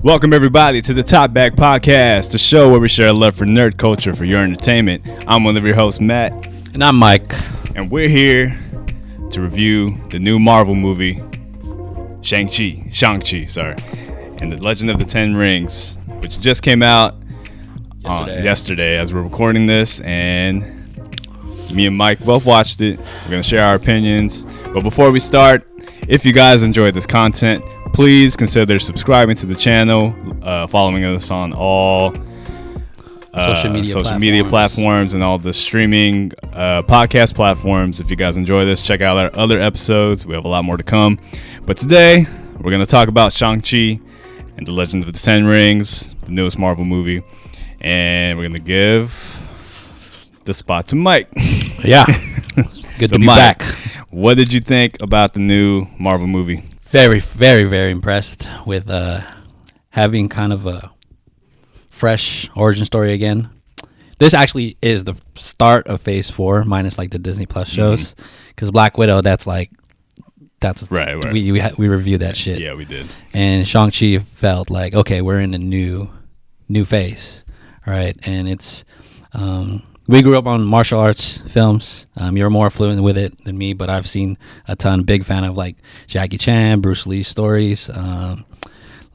Welcome everybody to the Top Back Podcast, the show where we share a love for nerd culture for your entertainment. I'm one of your hosts, Matt. And I'm Mike. And we're here to review the new Marvel movie, Shang-Chi, and the Legend of the Ten Rings, which just came out yesterday as we're recording this, and me and Mike both watched it. We're going to share our opinions. But before we start, if you guys enjoyed this content, please consider subscribing to the channel, following us on all social media platforms and all the streaming podcast platforms. If you guys enjoy this, check out our other episodes. We have a lot more to come. But today, we're going to talk about Shang-Chi and the Legend of the Ten Rings, the newest Marvel movie. And we're going to give the spot to Mike. Yeah. Good to be Mike, back. What did you think about the new Marvel movie? Very, very, very impressed with having kind of a fresh origin story again. This actually is the start of Phase 4, minus like the Disney Plus shows. Because Black Widow, that's right. We reviewed that shit. Yeah, we did. And Shang-Chi felt like, okay, we're in a new phase. All right. And it's... we grew up on martial arts films. You're more fluent with it than me, but I've seen a ton. Big fan of like Jackie Chan, Bruce Lee stories.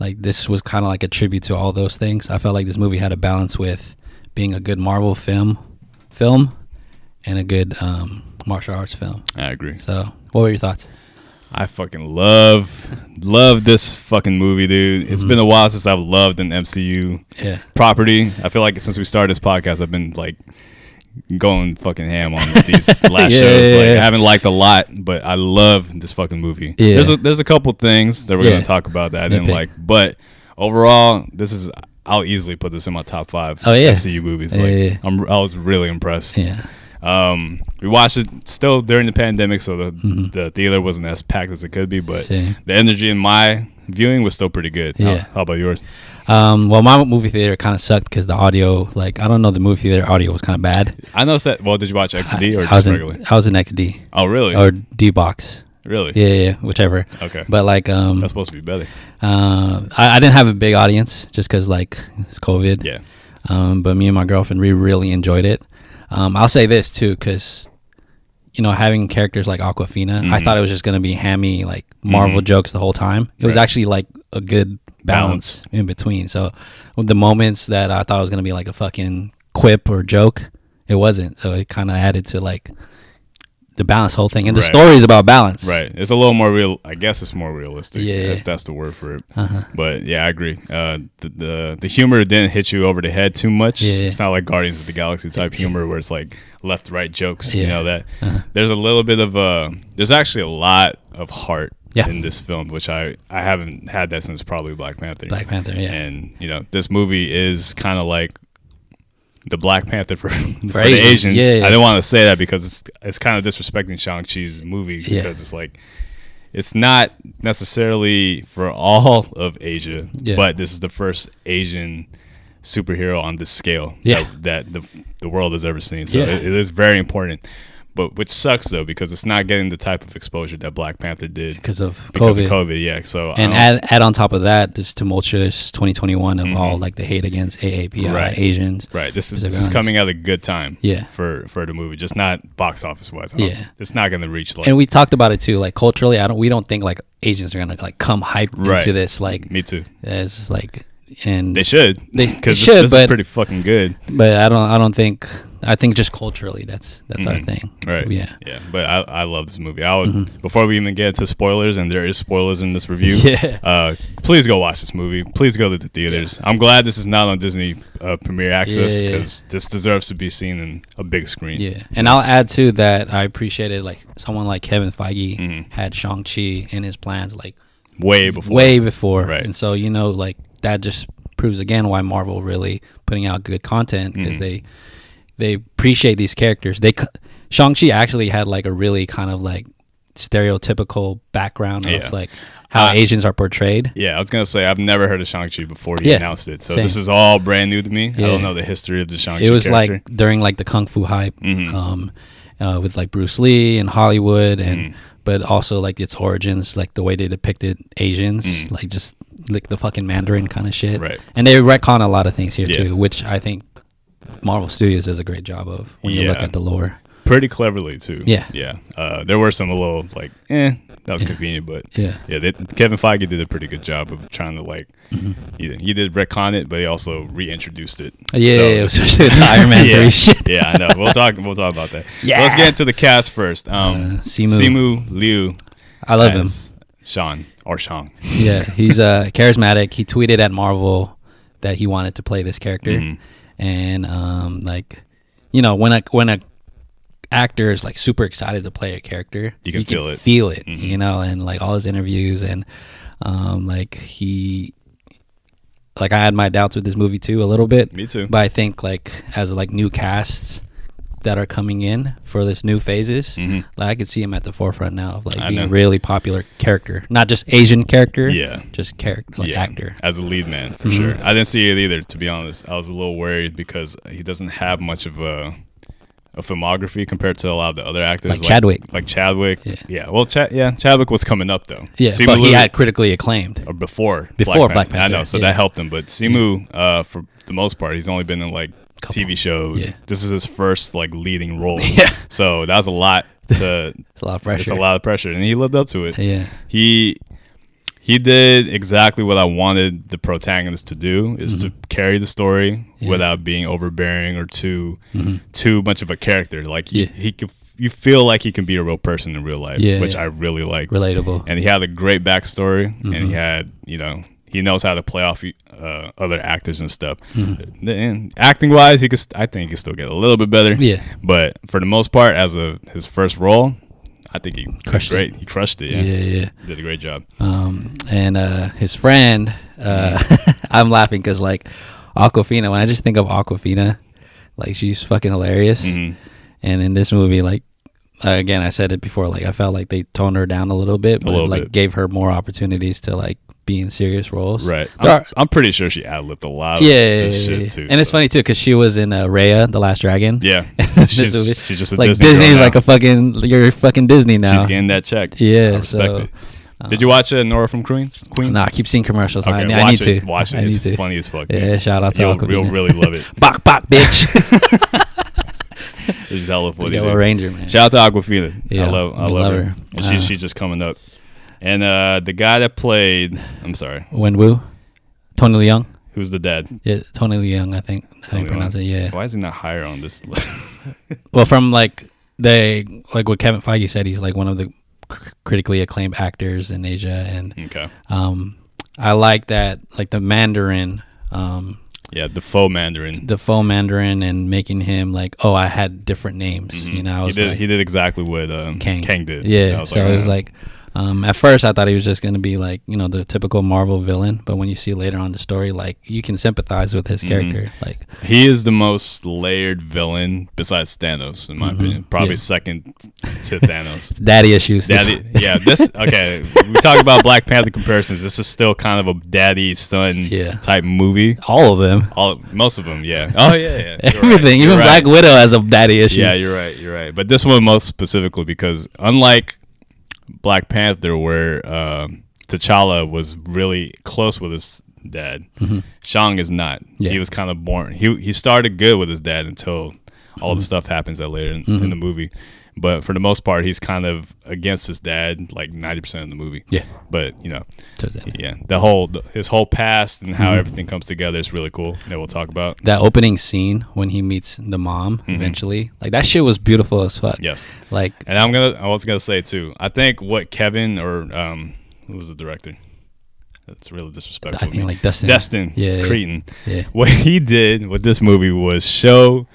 Like this was kind of like a tribute to all those things. I felt like this movie had a balance with being a good Marvel film and a good martial arts film. I agree. So what were your thoughts? I fucking love this fucking movie, dude. It's been a while since I've loved an MCU property. I feel like since we started this podcast, I've been like going fucking ham on these last shows. Like, I haven't liked a lot, but I love this fucking movie. Yeah. There's a couple things that we're gonna talk about that I didn't like, but overall, I'll easily put this in my top 5 MCU movies. I was really impressed. Yeah. We watched it still during the pandemic, so the theater wasn't as packed as it could be, but the energy in my viewing was still pretty good. Yeah. How about yours? Well, my movie theater kind of sucked because the audio, like, I don't know, the movie theater audio was kind of bad. I noticed that. Well, did you watch XD or just regular? I was in XD. Oh, really? Or D-Box. Really? Yeah, whichever. Okay. But like, that's supposed to be better. I didn't have a big audience just because like it's COVID. Yeah. But me and my girlfriend, we really enjoyed it. I'll say this too, because having characters like Aquafina, I thought it was just gonna be hammy like Marvel jokes the whole time. It was actually like a good balance in between. So with the moments that I thought it was gonna be like a fucking quip or joke, it wasn't. So it kind of added to like the balance whole thing, and the story is about balance. Right. It's a little more real. I guess it's more realistic. Yeah. If that's the word for it. But yeah, I agree. The humor didn't hit you over the head too much. Yeah. It's not like Guardians of the Galaxy type humor where it's like left right jokes. Yeah. You know that. There's a little bit of there's actually a lot of heart in this film, which I haven't had that since probably Black Panther. Yeah. And this movie is kind of like the Black Panther for the Asians. I didn't want to say that because it's kind of disrespecting Shang-Chi's movie because it's like it's not necessarily for all of Asia, but this is the first Asian superhero on this scale that the world has ever seen. So it is very important. But which sucks though because it's not getting the type of exposure that Black Panther did because of COVID. Yeah. So and add on top of that this tumultuous 2021 of all like the hate against AAPI Asians. Right. This is coming at a good time. Yeah. For the movie, just not box office wise. It's not going to reach like. And we talked about it too. Like culturally, we don't think like Asians are gonna like come hype into this. Like me too. It's just like. And they should, because this is pretty fucking good. But I don't think. I think just culturally, that's our thing. Right. Yeah. But I love this movie. I would before we even get into spoilers, and there is spoilers in this review. Please go watch this movie. Please go to the theaters. I'm glad this is not on Disney Premier Access because this deserves to be seen in a big screen. Yeah. And I'll add to that. I appreciated like someone like Kevin Feige had Shang-Chi in his plans like way before. Right. And so like that just proves again why Marvel really putting out good content because they appreciate these characters. Shang-Chi actually had like a really kind of like stereotypical background of like how Asians are portrayed. Yeah, I was going to say, I've never heard of Shang-Chi before he announced it. So this is all brand new to me. I don't know the history of the Shang-Chi It was character. like during like the Kung Fu hype with like Bruce Lee and Hollywood and but also like its origins, like the way they depicted Asians, like just like the fucking Mandarin kind of shit. Right. And they retcon a lot of things here too, which I think Marvel Studios does a great job of when you look at the lore. Pretty cleverly too. Yeah. There were some a little like, that was convenient, but Kevin Feige did a pretty good job of trying to like, he did retcon it, but he also reintroduced it. Especially with Iron Man 3 shit. Yeah, I know. We'll talk about that. Yeah. Let's get into the cast first. Simu Liu. I love him. Shang. Yeah, he's charismatic. He tweeted at Marvel that he wanted to play this character, and like, you know, when a actor is like super excited to play a character, you can feel it, you know, and like all his interviews, and like I had my doubts with this movie too a little bit. Me too. But I think like as like new casts that are coming in for this new phases, like I could see him at the forefront now of like being a really popular character, not just Asian character, just character, like actor as a lead man for sure. I didn't see it either, to be honest. I was a little worried because he doesn't have much of a filmography compared to a lot of the other actors, like Chadwick. Well, Chadwick was coming up though. But he had critically acclaimed or before Black Panther. I know, so that helped him. But Simu, for the most part, he's only been in like TV shows. This is his first like leading role. So that was a lot to. It's a lot of pressure. It's a lot of pressure, and he lived up to it. Yeah. He did exactly what I wanted the protagonist to do, is to carry the story without being overbearing or too much of a character. Like you feel like he can be a real person in real life, which I really like. Relatable. And he had a great backstory, and he had, you know, he knows how to play off other actors and stuff. And acting wise, I think he can still get a little bit better. Yeah. But for the most part, as his first role, I think he crushed it. He crushed it. Yeah. Did a great job. And his friend, I'm laughing because like Aquafina, when I just think of Aquafina, like she's fucking hilarious. And in this movie, like again, I said it before, like I felt like they toned her down a little bit, but gave her more opportunities to like be in serious roles. Right. I'm pretty sure she ad-libbed a lot of this shit too. And it's funny too because she was in Raya, the Last Dragon. Yeah. she's just a like Disney's like you're fucking Disney now. She's getting that check. Yeah. I respect it. Did you watch Nora from Queens? No, I keep seeing commercials. Okay, I need to watch it. It's funny as fuck. Yeah, shout out to Aquafina. You'll really love it. Bok, bitch. It's hella funny. Yellow Ranger, man. Shout out to Aquafina. Yeah, I love her. And she's just coming up. And the guy that played, I'm sorry, Wenwu, Tony Leung. Who's the dad? Yeah, Tony Leung, I think. How you pronounce it? Yeah. Why is he not higher on this list? Well, from like what Kevin Feige said, he's like one of the critically acclaimed actors in Asia, and I like that, like the Mandarin. The faux Mandarin, and making him like, oh, I had different names. You know, he did exactly what Kang did. Yeah, so it was like. At first I thought he was just going to be like, you know, the typical Marvel villain, but when you see later on the story, like you can sympathize with his character. Like he is the most layered villain besides Thanos, in my opinion. Probably second to Thanos. Daddy issues. Okay. We talk about Black Panther comparisons. This is still kind of a daddy son type movie. All of them. Most of them, yeah. Oh yeah. Everything. Even Black Widow has a daddy issue. Yeah, you're right. But this one most specifically because unlike Black Panther, where T'Challa was really close with his dad, Shang is not. He was kind of born. He started good with his dad until all the stuff happens that later in the movie. But for the most part, he's kind of against his dad, like 90% of the movie. Yeah. But you know, his whole past and how everything comes together is really cool. That we'll talk about. That opening scene when he meets the mom eventually, like that shit was beautiful as fuck. Yes. Like, and I was gonna say too. I think what Kevin or who was the director? That's really disrespectful. I think like Destin Creighton. Yeah. What he did with this movie was show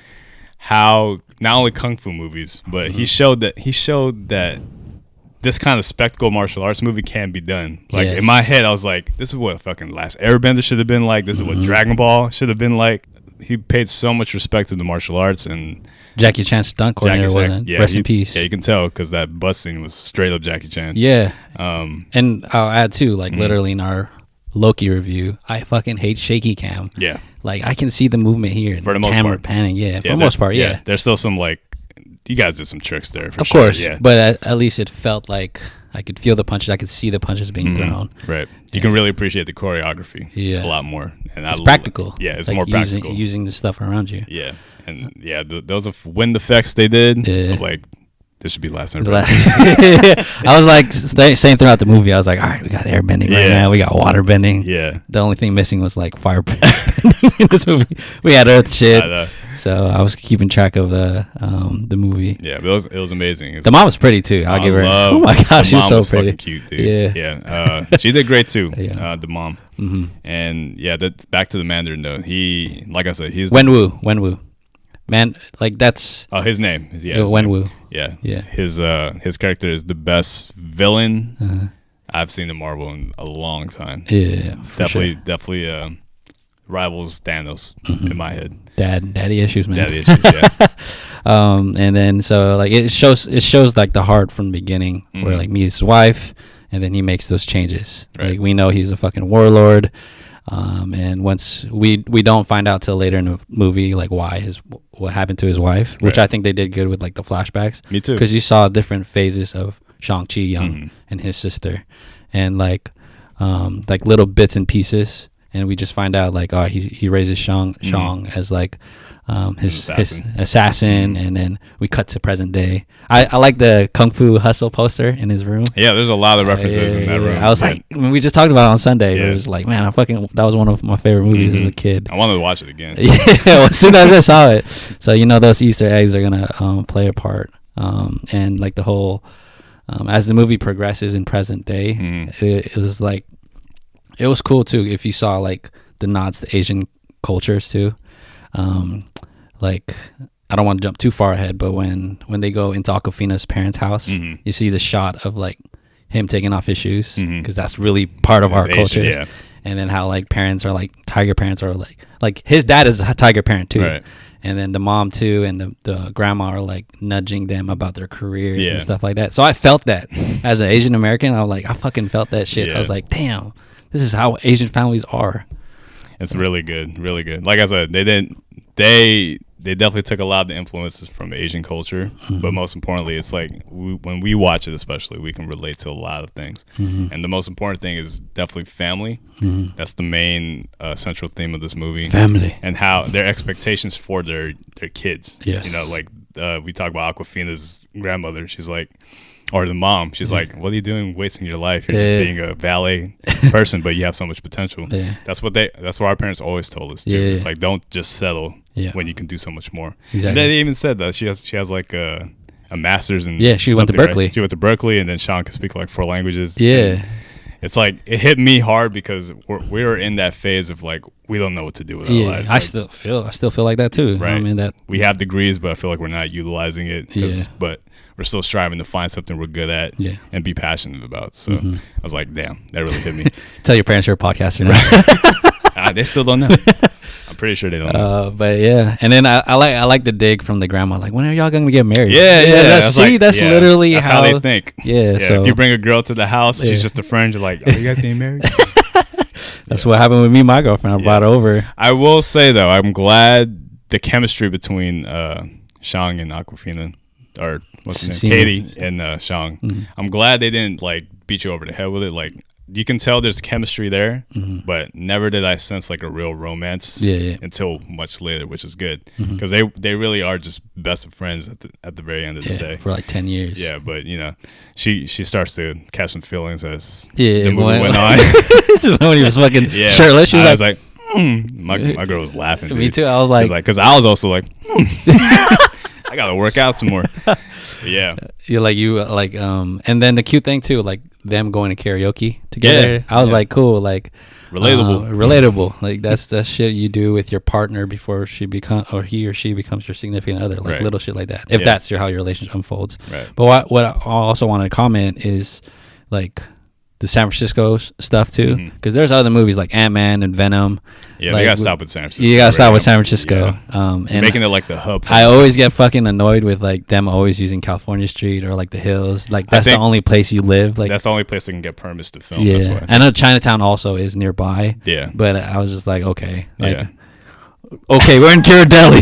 how not only kung fu movies, but he showed that this kind of spectacle martial arts movie can be done. Like in my head, I was like, this is what fucking Last Airbender should have been like. This is what Dragon Ball should have been like. He paid so much respect to the martial arts, and Jackie Chan's stunt coordinator wasn't. Rest in peace. Yeah, you can tell because that butt scene was straight up Jackie Chan. Yeah. And I'll add too, like literally in our Loki review, I fucking hate shaky cam. Yeah. Like I can see the movement here. For the most camera part. panning. Yeah. For the most part. Yeah. There's still some like you guys did some tricks there. For of sure. course, Yeah. but at least it felt like I could feel the punches. I could see the punches being thrown. Right. You can really appreciate the choreography. Yeah. A lot more. And It's practical. Yeah, it's like more practical. Using the stuff around you. Yeah. And yeah, those wind effects they did. Yeah. I was like, this should be lasting. I was like saying throughout the movie, I was like, all right, we got airbending right now, we got water bending. Yeah. The only thing missing was like fire bending in this movie. We had earth shit. So I was keeping track of the movie. Yeah, but it was amazing. The mom was pretty too. I'll give her. Oh my gosh, she was so pretty. Cute, dude. Yeah. She did great too. The mom. And yeah, that's back to the Mandarin though. He, like I said, he's Wenwu. Man, like that's his name. Yeah, Wenwu. Yeah. Yeah. His character is the best villain I've seen in Marvel in a long time. Yeah, definitely rivals Thanos in my head. Daddy issues, man. Daddy issues, yeah. And then so like it shows like the heart from the beginning, where like meets his wife, and then he makes those changes. Right. Like we know he's a fucking warlord. And once we don't find out till later in the movie like what happened to his wife, which I think they did good with like the flashbacks. Me too. Because you saw different phases of Shang-Chi young and his sister, and like little bits and pieces, and we just find out like he raises Shang as like his assassin, and then we cut to present day. I like the Kung Fu Hustle poster in his room. Yeah, there's a lot of references in that room. I was like, when we just talked about it on Sunday, it was like, man, that was one of my favorite movies as a kid. I wanted to watch it again. Yeah, as soon as I saw it. So those Easter eggs are gonna play a part, and like the whole as the movie progresses in present day, it was like it was cool too if you saw like the nods to Asian cultures too. Like I don't want to jump too far ahead, but when they go into Aquafina's parents' house, you see the shot of like him taking off his shoes, because that's really part of our culture. Yeah. And then how like parents are like tiger parents are like his dad is a tiger parent too. Right. And then the mom too, and the grandma are like nudging them about their careers and stuff like that. So I felt that as an Asian American, I fucking felt that shit. I was like, damn, this is how Asian families are. It's really good, really good. Like I said, they definitely took a lot of the influences from Asian culture, but most importantly, it's like when we watch it, especially, we can relate to a lot of things. And the most important thing is definitely family. That's the main central theme of this movie. Family. And how their expectations for their kids. Yes. Like we talk about Aquafina's grandmother. She's like, or the mom, she's like, what are you doing wasting your life? You're just being a valet person, but you have so much potential. That's what our parents always told us too. It's like, don't just settle when you can do so much more. Exactly. And they even said that she has like a master's in she went to Berkeley. Right? She went to Berkeley, and then Sean can speak like 4 languages. Yeah. It's like it hit me hard because we were in that phase of like we don't know what to do with our lives. I still feel like that too. Right. I mean that we have degrees, but I feel like we're not utilizing it. But we're still striving to find something we're good at and be passionate about. So I was like, damn, that really hit me. Tell your parents you're a podcaster now. They still don't know. I'm pretty sure they don't know. But yeah, and then I like the dig from the grandma. Like, when are y'all gonna get married? That's literally how they think. Yeah. So if you bring a girl to the house, she's just a friend. You're like, are you guys getting married? That's what happened with me and my girlfriend. I brought her over. I will say though, I'm glad the chemistry between Shang and Aquafina, or what's his name, Katie and Shang. I'm glad they didn't like beat you over the head with it. Like, you can tell there's chemistry there, but never did I sense like a real romance until much later, which is good because they really are just best of friends at the very end of the day for like 10 years. Yeah, but she starts to catch some feelings as the movie went on. Just when he was fucking shirtless, she was like my girl was laughing. Dude. Me too. I was like, because I was also like, I gotta work out some more. Yeah. And then the cute thing too, like them going to karaoke together. I was like, cool, like relatable. Like that's shit you do with your partner before he or she becomes your significant other. Like little shit like that. If that's how your relationship unfolds. Right. But what I also wanted to comment is like the San Francisco stuff too, because there's other movies like Ant-Man and Venom. Yeah, we gotta stop with San Francisco. You gotta stop with San Francisco. Yeah. And making it like the hub. I always get fucking annoyed with like them always using California Street or like the hills. Like that's the only place you live. Like that's the only place they can get permits to film. Yeah, that's why. I know Chinatown also is nearby. Yeah, but I was just like, okay, we're in Ghirardelli.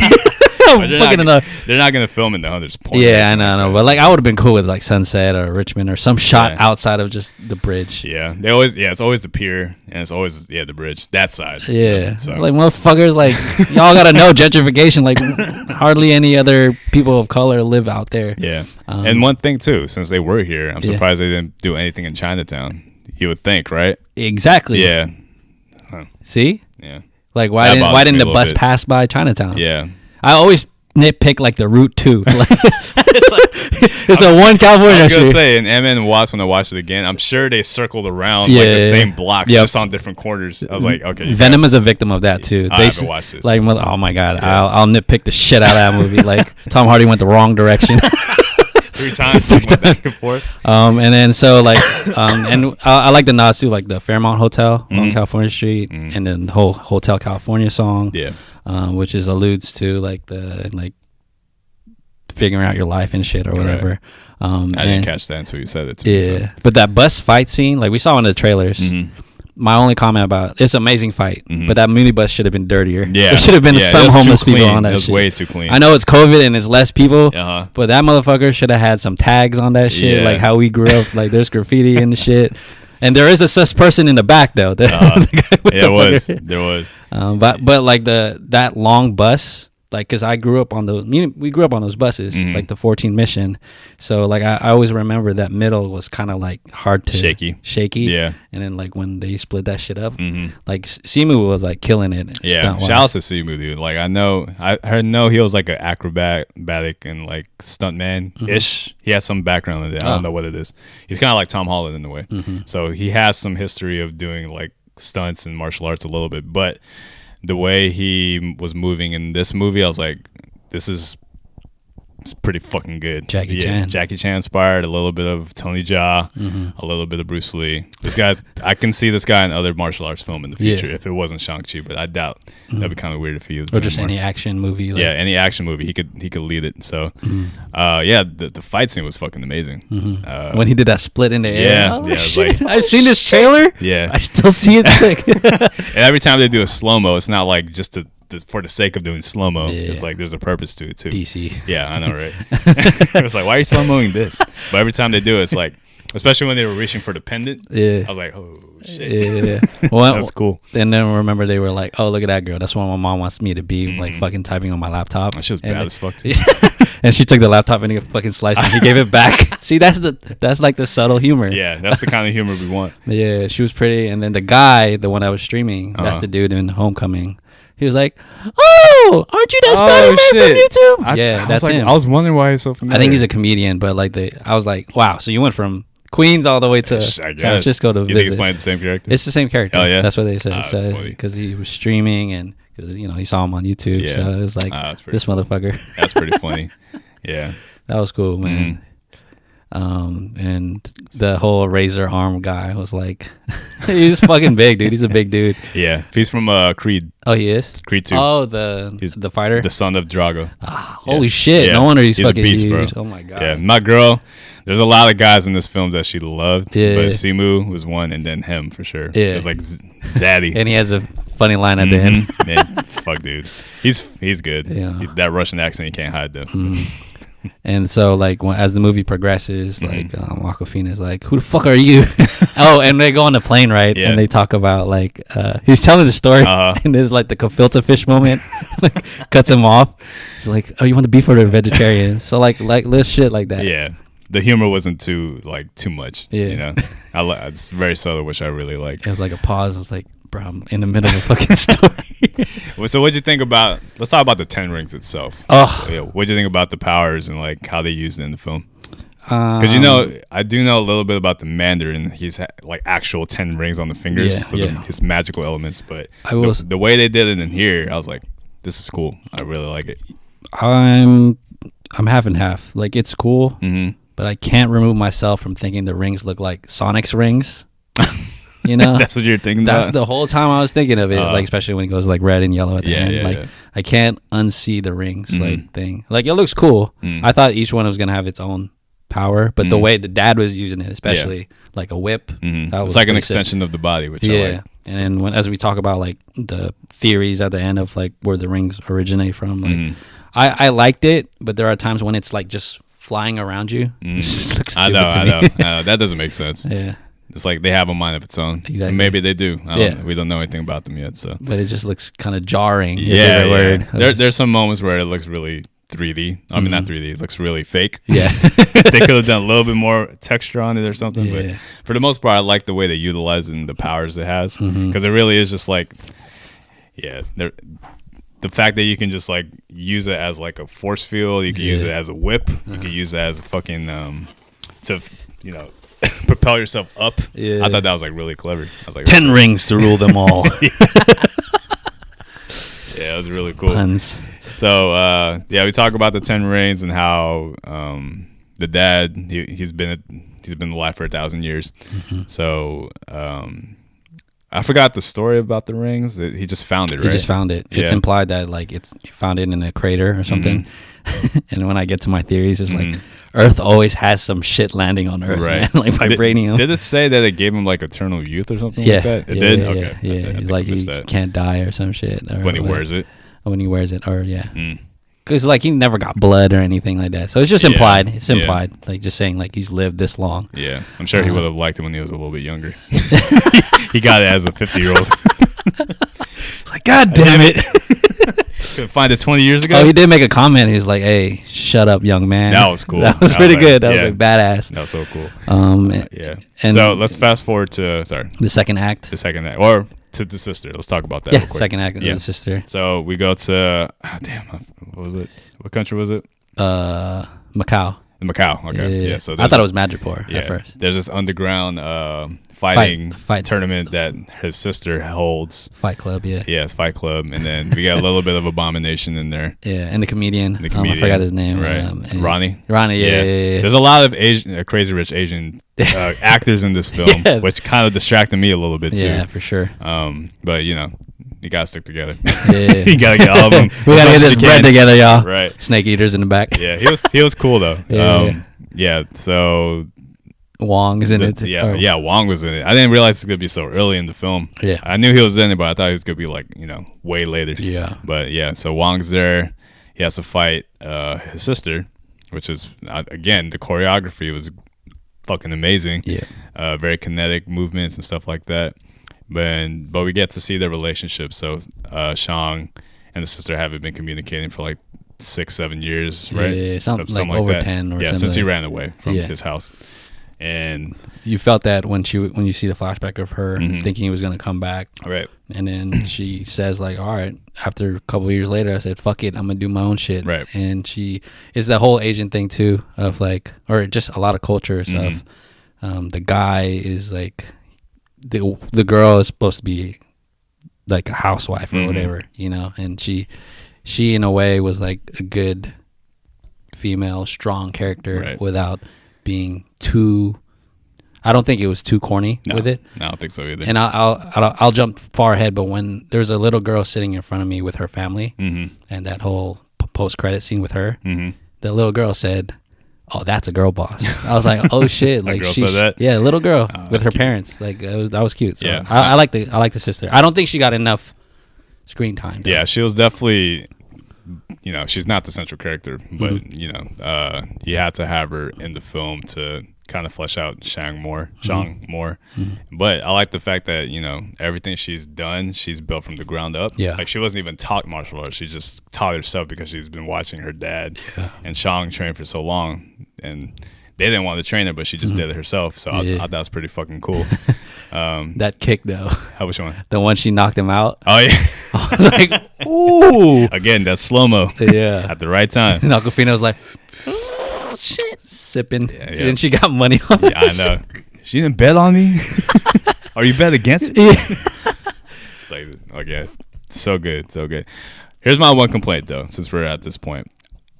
they're not gonna film in the Hunters Point. Yeah, I know, but like I would have been cool with like Sunset or Richmond or some shot outside of just the bridge. Yeah, it's always the pier and it's always the bridge that side. Yeah, so. Like motherfuckers, like y'all gotta know gentrification. Like hardly any other people of color live out there. Yeah, and one thing too, since they were here, I'm surprised they didn't do anything in Chinatown. You would think, right? Exactly. Yeah. Huh. See? Yeah. Like why didn't the bus pass by Chinatown? Yeah. I always nitpick like the route too. Like, it's a one California. I was gonna say, in M&M Watts, when I watched it again, I'm sure they circled around like the same blocks, just on different corners. I was like, okay. Venom is a victim of that too. I haven't watched this. Like, oh my god, I'll nitpick the shit out of that movie. Like Tom Hardy went the wrong direction. 3 times, went back and forth. And then so like, and I like the nods to like the Fairmont Hotel on California Street, and then the whole Hotel California song, which is alludes to like the figuring out your life and shit or whatever. I didn't catch that until you said it to me. So. But that bus fight scene, like we saw in the trailers. My only comment about it's an amazing fight, but that minibus should have been dirtier. Yeah, there should have been some homeless people on that. It was shit. Way too clean. I know it's COVID and it's less people, but that motherfucker should have had some tags on that shit, like how we grew up. Like there's graffiti and shit, and there is a sus person in the back though. There was. But like that long bus. Like, cause we grew up on those buses, like the 14 Mission. So like I always remember that middle was kind of like hard to shaky. Yeah. And then like when they split that shit up, like Simu was like killing it. Yeah. Shout out to Simu, dude. Like I know he was like an acrobatic and like stuntman ish. He has some background in it. I don't know what it is. He's kind of like Tom Holland in a way. So he has some history of doing like stunts and martial arts a little bit, but the way he was moving in this movie, I was like, it's pretty fucking good. Jackie Chan inspired, a little bit of Tony Jaa, a little bit of Bruce Lee. I can see this guy in other martial arts film in the future if it wasn't Shang-Chi, but I doubt. That'd be kind of weird if he was. Or just any action movie. Like, any action movie. He could lead it. So, the fight scene was fucking amazing. When he did that split in the air. Shit. Like, I've seen this trailer. Yeah. I still see it sick. And every time they do a slow-mo, it's not like just for the sake of doing slow-mo. It's like there's a purpose to it too. DC. Yeah, I know, right? It's like, why are you slow-moing this? But every time they do it, it's like, especially when they were reaching for the pendant, I was like, oh shit. Yeah. Well, that's cool. And then remember they were like, oh, look at that girl, that's what my mom wants me to be, like fucking typing on my laptop. That shit was bad as fuck too. And she took the laptop and he fucking sliced it and he gave it back. See, that's like the subtle humor. Yeah, that's the kind of humor we want. Yeah, she was pretty. And then the guy, the one that was streaming, that's the dude in Homecoming. He was like, "Oh, aren't you that Spider-Man from YouTube?" That's him. I was wondering why he's so familiar. I think he's a comedian, but like I was like, "Wow!" So you went from Queens all the way to San Francisco to visit. You think he's playing the same character? It's the same character. Oh yeah, that's what they said. Because he was streaming and because he saw him on YouTube. So it was like this motherfucker. That's pretty funny. Yeah, that was cool, man. And the whole razor arm guy was like, he's fucking big, dude. He's a big dude. Yeah, he's from Creed. Oh, he is? Creed 2. Oh, the fighter? The son of Drago. Holy shit. No wonder he's fucking a beast, huge. bro. Oh, my God. Yeah, my girl, there's a lot of guys in this film that she loved, but Simu was one, and then him for sure. Yeah. It was like Zaddy. And he has a funny line at the end. Man, fuck, dude. He's good. Yeah. That Russian accent, you can't hide, though. And so, like, as the movie progresses, like, Aquafina is like, "Who the fuck are you?" Oh, and they go on the plane, right? Yeah. And they talk about, like, he's telling the story, and there's, like, the gefilte fish moment, like, cuts him off. He's like, "Oh, you want the beef or the vegetarian?" So, like little shit like that. Yeah. The humor wasn't too much. Yeah. It's very subtle, which I really like. It was like a pause. I was like, bro, I'm in the middle of a fucking story. Well, so what'd you think about, let's talk about the 10 rings itself. What'd you think about the powers and like how they used it in the film? Because I do know a little bit about the Mandarin. He's like actual 10 rings on the fingers, his magical elements. But the way they did it in here, I was like, this is cool. I really like it. I'm half and half. Like, it's cool, but I can't remove myself from thinking the rings look like Sonic's rings. That's what you're thinking about? That's the whole time I was thinking of it, like, especially when it goes like red and yellow at the end. I can't unsee the rings like thing. Like, it looks cool. I thought each one was gonna have its own power, but the way the dad was using it, especially like a whip, it's like an extension of the body, which I like. And then as we talk about like the theories at the end of like where the rings originate from, like I liked it, but there are times when it's like just flying around you. It just looks I stupid to know, me. I know. That doesn't make sense. Yeah. It's like they have a mind of its own. Exactly. Maybe they do. Yeah. We don't know anything about them yet. So, But it just looks kind of jarring. yeah, Word. There's some moments where it looks really 3D. I mean, not 3D. It looks really fake. Yeah. They could have done a little bit more texture on it or something. Yeah. But for the most part, I like the way they utilize it and the powers it has, Mm-hmm. because it really is just like, the fact that you can just like use it as like a force field, you can use it as a whip, you can use it as a fucking to propel yourself up. Yeah. I thought that was like really clever. I was like, 10 rings to rule them all. yeah, it was really cool. Puns. So we talk about the 10 rings and how the dad he's been alive for 1,000 years. Mm-hmm. So I forgot the story about the rings. He just found it, right? He just found it. It's Yeah. implied that like he found it in a crater or something. And when I get to my theories, it's like Earth always has some shit landing on Earth, Right. man. Like vibranium. Did it say that it gave him like eternal youth or something Yeah, like that? It yeah, did? yeah, Okay. yeah. I think Like I missed he that. can't die or some shit. Or When he wears it. When he wears it, or yeah. Mm. Because like he never got blood or anything like that, so it's just Yeah, implied. It's yeah. implied, like just saying like he's lived this long. Yeah. I'm sure he Uh-huh. would have liked it when he was a little bit younger. He got it as a 50-year-old. It's like, God damn it! Couldn't find it 20 years ago? Oh, he did make a comment. He was like, "Hey, shut up, young man." That was cool. That was That pretty was like- good. That was yeah. like badass. That was so cool. Yeah. And so let's fast forward to, The second act. the second act. Or to the sister. Let's talk about that real quick. Second act of Yeah. the sister. So we go to, what was it? What country was it? Macau. Macau. Okay. Yeah. So I thought it was Madripoor at first. There's this underground fighting Fight tournament that his sister holds. Fight Club, yeah. Yeah, it's Fight Club. And then we got a little bit of Abomination in there. Yeah, and the comedian. The comedian. I forgot his name. Right. And Ronnie. Ronnie, yeah. There's a lot of Asian, Crazy Rich Asian actors in this film, Yeah. which kind of distracted me a little bit too. Yeah, for sure. But you gotta stick together. Yeah. You gotta get all of them. We gotta as get much as this you bread can. together, y'all. Right. Snake eaters in the back. Yeah, he was cool though. Yeah. So Wong is in it. yeah, Wong was in it. I didn't realize it's gonna be so early in the film. Yeah. I knew he was in it, but I thought he was gonna be like way later. Yeah. But yeah, so Wong's there. He has to fight his sister, which is again the choreography was fucking amazing. Yeah. Very kinetic movements and stuff like that. But we get to see their relationship. So Shang and the sister haven't been communicating for like 6-7 years, right? Yeah, something like over 10 or yeah, something. since he ran away from Yeah. his house. And You felt that when you see the flashback of her Mhm. thinking he was gonna come back, right, and then she says like, "All right." After a couple of years later, I said, "Fuck it, I'm gonna do my own shit." Right. And she is the whole Asian thing too, of like, or just a lot of cultures Mhm. of, the guy is like, the girl is supposed to be like a housewife or Mhm. whatever, and she in a way was like a good female, strong character Right. without being too. I don't think it was too corny No, with it. I don't think so either. And I'll jump far ahead, but when there's a little girl sitting in front of me with her family, Mm-hmm. and that whole post credit scene with her, Mm-hmm. the little girl said, "Oh, that's a girl boss." I was like, "Oh shit!" Like girl said that? Yeah, little girl Oh, with that's her cute. parents. Like that was cute. So Yeah. I like the sister. I don't think she got enough screen time. though. Yeah, she was definitely, she's not the central character, but Mm-hmm. you have to have her in the film to kind of flesh out Shang more. Mm-hmm. But I like the fact that everything she's done, she's built from the ground up. Yeah. Like she wasn't even taught martial arts; she just taught herself because she's been watching her dad Yeah. and Shang train for so long, and they didn't want to train her, but she just did it herself. So I Yeah. thought that was pretty fucking cool. That kick though, Which one? the one she knocked him out. Oh yeah. I was like, "Ooh, Again, that's slow mo yeah." at the right time. And Aquafina was like, "Oh shit," sipping, Yeah. and then she got money off. Yeah, I know. She didn't bet on me. Are you bet against me? Yeah. It's like, okay, so good, so good. Here's my one complaint though, since we're at this point.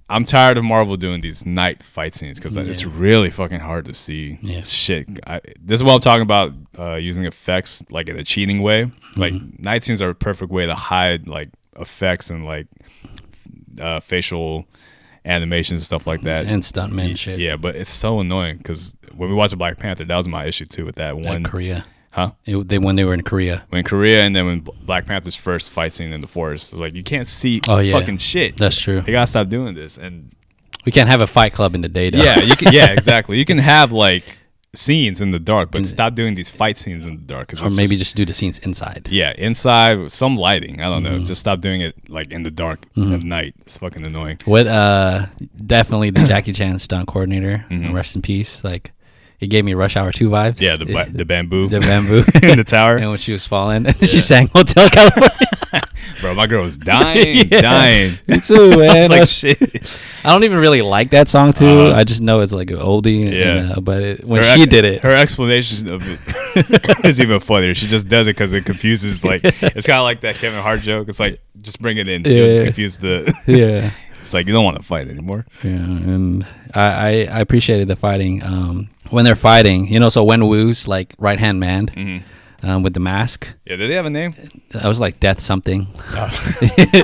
I'm tired of Marvel doing these night fight scenes because it's really fucking hard to see shit. This is what I'm talking about, using effects like in a cheating way. Like night scenes are a perfect way to hide like effects and like facial animations and stuff like that. And stuntmen shit. Yeah, but it's so annoying because when we watched Black Panther, that was my issue too with that one. Korea. Huh? When they were in Korea. When Korea, and then when Black Panther's first fight scene in the forest, it's like you can't see fucking shit. That's true. They gotta stop doing this, and we can't have a fight club in the day, though. Yeah, you can. Yeah, exactly. You can have like scenes in the dark, but stop doing these fight scenes in the dark. Or maybe just do the scenes inside. Yeah, inside with some lighting. I don't know. Just stop doing it like in the dark at night. It's fucking annoying. What? Definitely the Jackie Chan stunt coordinator. Rest in peace. Like. He gave me Rush Hour 2 vibes. Yeah, the bamboo. The bamboo. In the tower. And when she was falling, she sang Hotel California. Bro, my girl was dying. Dying. Me too, man. Like, shit. I don't even really like that song, too. I just know it's like an oldie. Yeah. But when she did it. Her explanation of it is even funnier. She just does it because it confuses. Like, it's kind of like that Kevin Hart joke. It's like, just bring it in. You'll just confuse the... Yeah. It's like, you don't want to fight anymore. Yeah, and I appreciated the fighting. When they're fighting, so Wen Wu's like right hand man with the mask. Yeah, did they have a name? I was like Death something,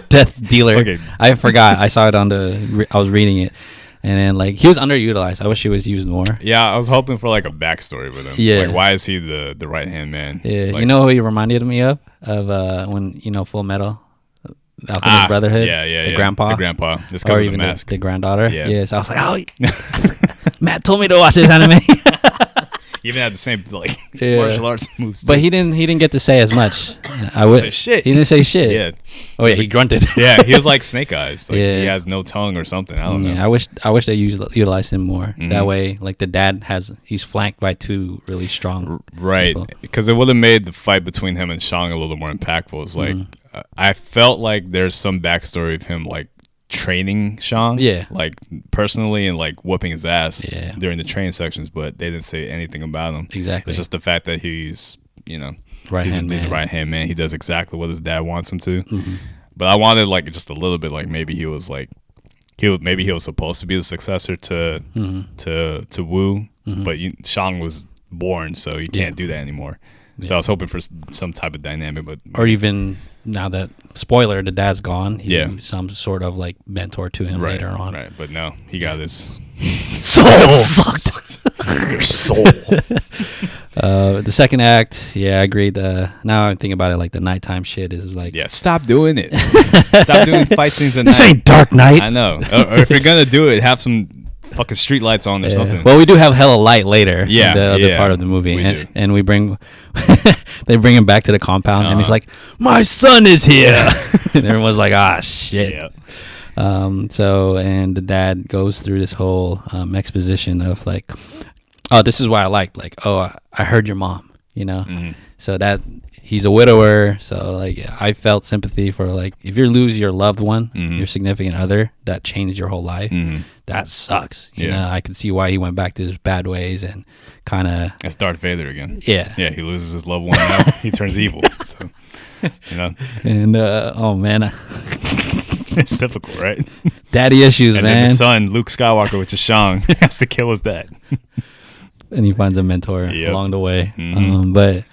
Death Dealer. Okay. I forgot. I saw it I was reading it, and then like he was underutilized. I wish he was used more. Yeah, I was hoping for like a backstory with him. Yeah, like why is he the right hand man? Yeah, like, you know who he reminded me of when Full Metal. Alpha Brotherhood. Yeah. The grandpa. Just because of the mask. The granddaughter. Yeah. Yes, I was like, oh, Matt told me to watch this anime. Even had the same martial arts moves. But he didn't get to say as much. Say shit. He didn't say shit. Yeah. Oh yeah, he grunted. Yeah, he was like Snake Eyes. Like, he has no tongue or something. I don't know. I wish they utilized him more. That way, like the dad he's flanked by two really strong. Right, because it would have made the fight between him and Shang a little more impactful. It's like I felt like there's some backstory of him like training Shang, like personally, and like whooping his ass during the training sections, but they didn't say anything about him. Exactly. It's just the fact that he's he's a right hand man. He does exactly what his dad wants him to. But I wanted like just a little bit like maybe he was supposed to be the successor to Wu, but Shang was born, so you can't do that anymore. So I was hoping for some type of dynamic, but even now that spoiler, the dad's gone. Some sort of like mentor to him later on. Right, but no, he got his soul fucked. Your soul. The second act, I agreed. Now I'm thinking about it, like the nighttime shit is like, stop doing it. Stop doing fight scenes at night. This ain't Dark Knight. I know. Or if you're gonna do it, have some fucking street lights on or something. Well, we do have hella light later. Yeah, in the other part of the movie, and we bring they bring him back to the compound, and he's like, "My son is here," and everyone's like, "Ah, shit." Yeah. So the dad goes through this whole exposition of like, oh, this is what I liked. Like, oh, I heard your mom, So that he's a widower. So like, I felt sympathy for like, if you lose your loved one, your significant other that changed your whole life, that sucks. You know, I could see why he went back to his bad ways and kind of. It's Darth Vader again. Yeah. Yeah. He loses his loved one. Now he turns evil. So, And oh man. It's difficult, right? Daddy issues, and man. And then the son, Luke Skywalker, which is Shang, has to kill his dad. And he finds a mentor along the way. But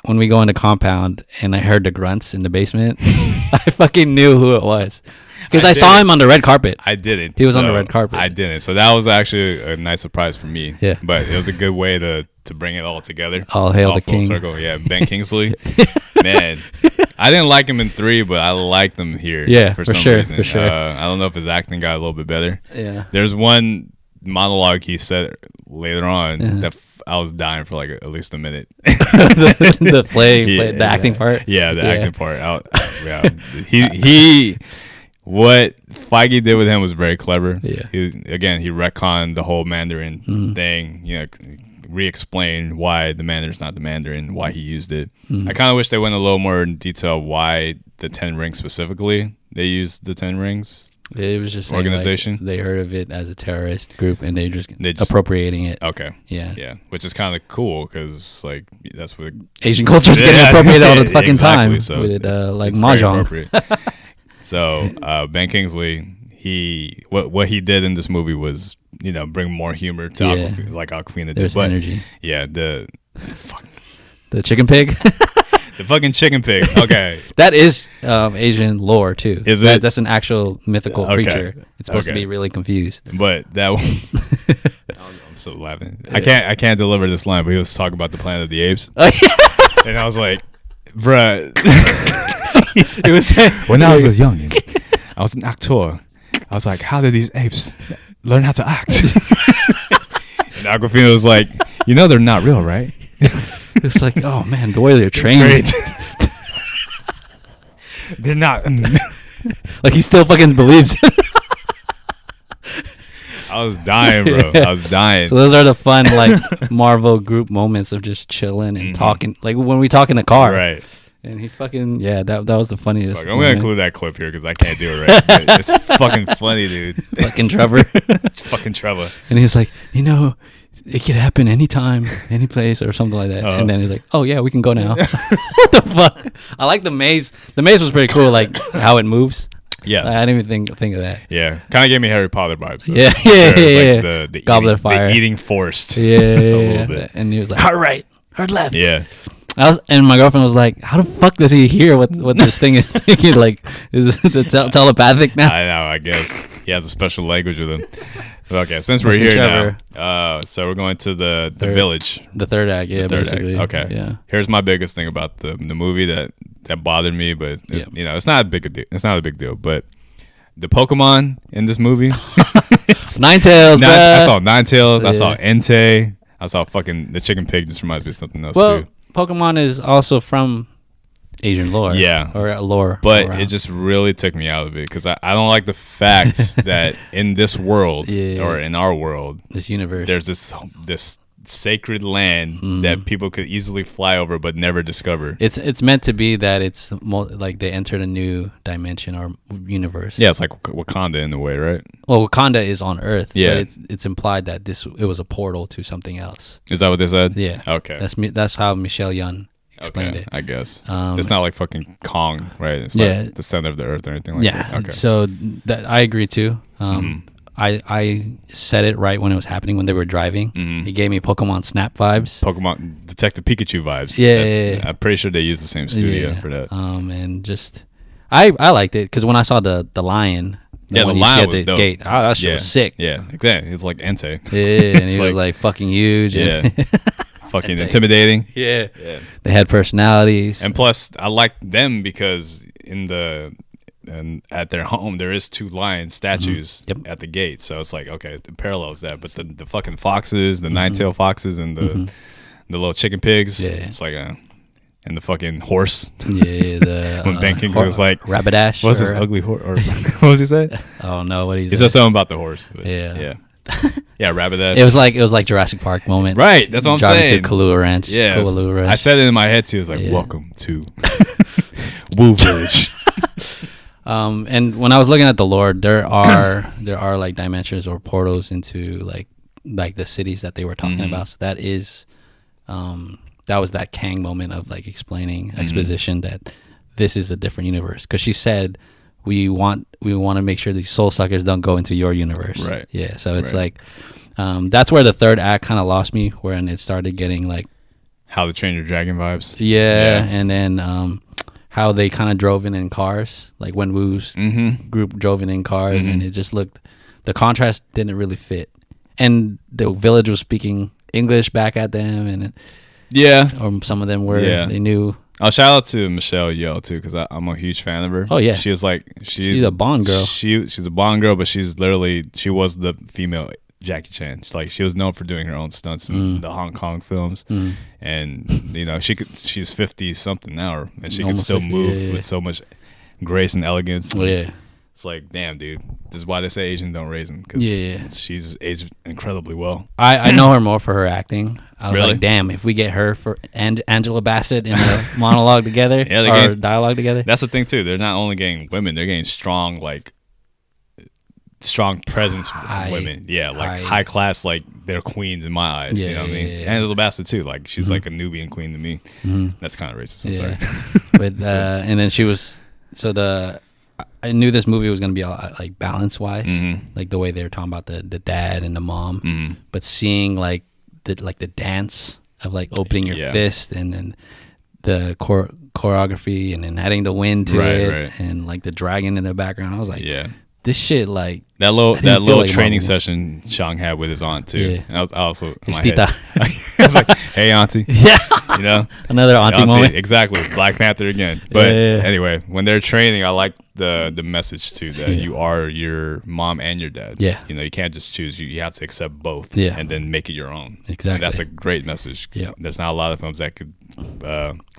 when we go in the compound and I heard the grunts in the basement, I fucking knew who it was. Because I saw him on the red carpet. I didn't. He was on the red carpet. I didn't. So that was actually a nice surprise for me. Yeah. But it was a good way to bring it all together. All hail the king. Circle. Yeah, Ben Kingsley. Man, I didn't like him in 3, but I liked him here. Yeah, for some reason. For sure. I don't know if his acting got a little bit better. Yeah. There's one monologue he said later on that I was dying for like at least a minute. the acting part. Yeah, the acting part. He what Feige did with him was very clever. Yeah. He retconned the whole Mandarin thing. Re-explain why the Mandarin's not the Mandarin, why he used it. I kind of wish they went a little more in detail why the 10 Rings specifically. They used the 10 Rings. It was just organization. Like they heard of it as a terrorist group, and they just appropriating it. Okay. Yeah. Which is kind of cool because like that's what Asian culture is getting appropriated all the fucking time. So with like mahjong. So Ben Kingsley, what he did in this movie was bring more humor to Aquafina, like Aquafina did. There's energy. Yeah. The chicken pig. The fucking chicken pig. Okay. That is Asian lore too. Is it? That's an actual mythical creature. It's supposed to be really confused. But that one. I'm so laughing. I can't deliver this line, but he was talking about the Planet of the Apes, and I was like, bruh. It was when I was a youngin, I was an actor. I was like, how did these apes learn how to act? And Aquafina was like, they're not real, right? It's like, oh man, the way they're trained. They're not. Like he still fucking believes it. I was dying, bro. I was dying. So those are the fun like Marvel group moments of just chilling and talking, like when we talk in the car. Right. And he fucking that was the funniest. Fuck, I'm gonna include that clip here because I can't do it right. But it's fucking funny, dude. Fucking Trevor. Fucking Trevor. And he was like, it could happen anytime, any place, or something like that. And then he's like, oh yeah, we can go now. What the fuck? I like the maze. The maze was pretty cool, like how it moves. Yeah, I didn't even think of that. Yeah, kind of gave me Harry Potter vibes. Though. Yeah. Like the Goblet eating, of Fire. the eating forced. Yeah, a little bit. And he was like, hard right, hard left. Yeah. And my girlfriend was like, how the fuck does he hear what this thing is thinking? Like, is it telepathic now? I know, I guess. He has a special language with him. Okay, since we're here Trevor. now, so we're going to the village. The third act, yeah, basically. Okay. Yeah. Here's my biggest thing about the movie that bothered me, but it's not a big deal. It's not a big deal, but the Pokemon in this movie. Ninetales, I saw Ninetales. I saw Entei. I saw fucking the chicken pig. Just reminds me of something else too. Pokemon is also from Asian lore. Yeah. Or lore. But around. it just really took me out of it because I don't like the fact that in this world or in our world, this universe, there's this sacred land that people could easily fly over but never discover. It's meant to be that it's like they entered a new dimension or universe. Yeah, it's like Wakanda in a way, right? Well, Wakanda is on Earth. Yeah, but it's implied that it was a portal to something else. Is that what they said? Yeah. Okay. That's how Michelle Yeoh explained it. I guess it's not like fucking Kong, right? It's not the center of the Earth or anything like that. Okay. So that I agree too. I said it right when it was happening when they were driving. He gave me Pokemon Snap vibes. Pokemon Detective Pikachu vibes. Yeah. I'm pretty sure they used the same studio for that. And just I liked it because when I saw the lion, the lion was dope. Gate, that shit was sick. Yeah, exactly. It's like Entei. Yeah, and he was like fucking huge. Yeah. Fucking intimidating. Yeah. They had personalities. And plus, I liked them because and at their home there is 2 lion statues at the gate, so it's like okay, it parallels that. But the fucking foxes, the nine-tailed foxes, and the little chicken pigs, it's like and the fucking horse. Yeah, when Ben Kingsley was like Rapidash. What's this ugly horse? Or what was he say? Oh no, what he said something about the horse. But yeah. Yeah, Rapidash. It was like Jurassic Park moment. Right, that's what I'm saying. Driving through Kahlua Ranch. Yeah, Kahlua Ranch. I said it in my head too. It's like welcome to Woo Village. And when I was looking at the lore, there are like dimensions or portals into like the cities that they were talking about. So that is, that was that Kang moment of like explaining exposition that this is a different universe. Because she said we want to make sure these soul suckers don't go into your universe. Right. Yeah. So it's like, that's where the third act kind of lost me, when it started getting like How to Train Your Dragon vibes. Yeah. And then how they kind of drove in cars, like when Wu's group drove in cars, and it just looked, the contrast didn't really fit, and the village was speaking English back at them, and or some of them were they knew. Oh, shout out to Michelle Yeoh too, because I'm a huge fan of her. Oh yeah, she was like she's a Bond girl. She's a Bond girl, but she was the female Jackie Chan. She was known for doing her own stunts in the Hong Kong films, and she's 50 something now, and she can still 60, move with so much grace and elegance. It's like, damn, dude, this is why they say Asian don't raisin, because she's aged incredibly well. I know her more for her acting. I was really? Like, damn, if we get her and Angela Bassett in a monologue together, or dialogue together. That's the thing too. They're not only getting women; they're getting strong presence women. Yeah, high class, like they're queens in my eyes. You know what I mean? And Angela Bassett too. Like she's like a Nubian queen to me. That's kind of racist. I'm sorry. But and then she was I knew this movie was gonna be like balance wise, like the way they were talking about the dad and the mom, but seeing like the dance of like opening your fist and then the choreography and then adding the wind to it and like the dragon in the background, I was like, this shit like that I little didn't feel like training Marvel. session Shang had with his aunt too. Yeah. And I was also in His my head, tita. I was like, "Hey, auntie," Yeah. you know, Another auntie moment. exactly. Black Panther again. But Yeah. anyway, when they're training, I like the message too that Yeah. you are your mom and your dad. Yeah. You know, you can't just choose. You have to accept both. Yeah. And then make it your own. Exactly. And that's a great message. Yeah. There's not a lot of films that could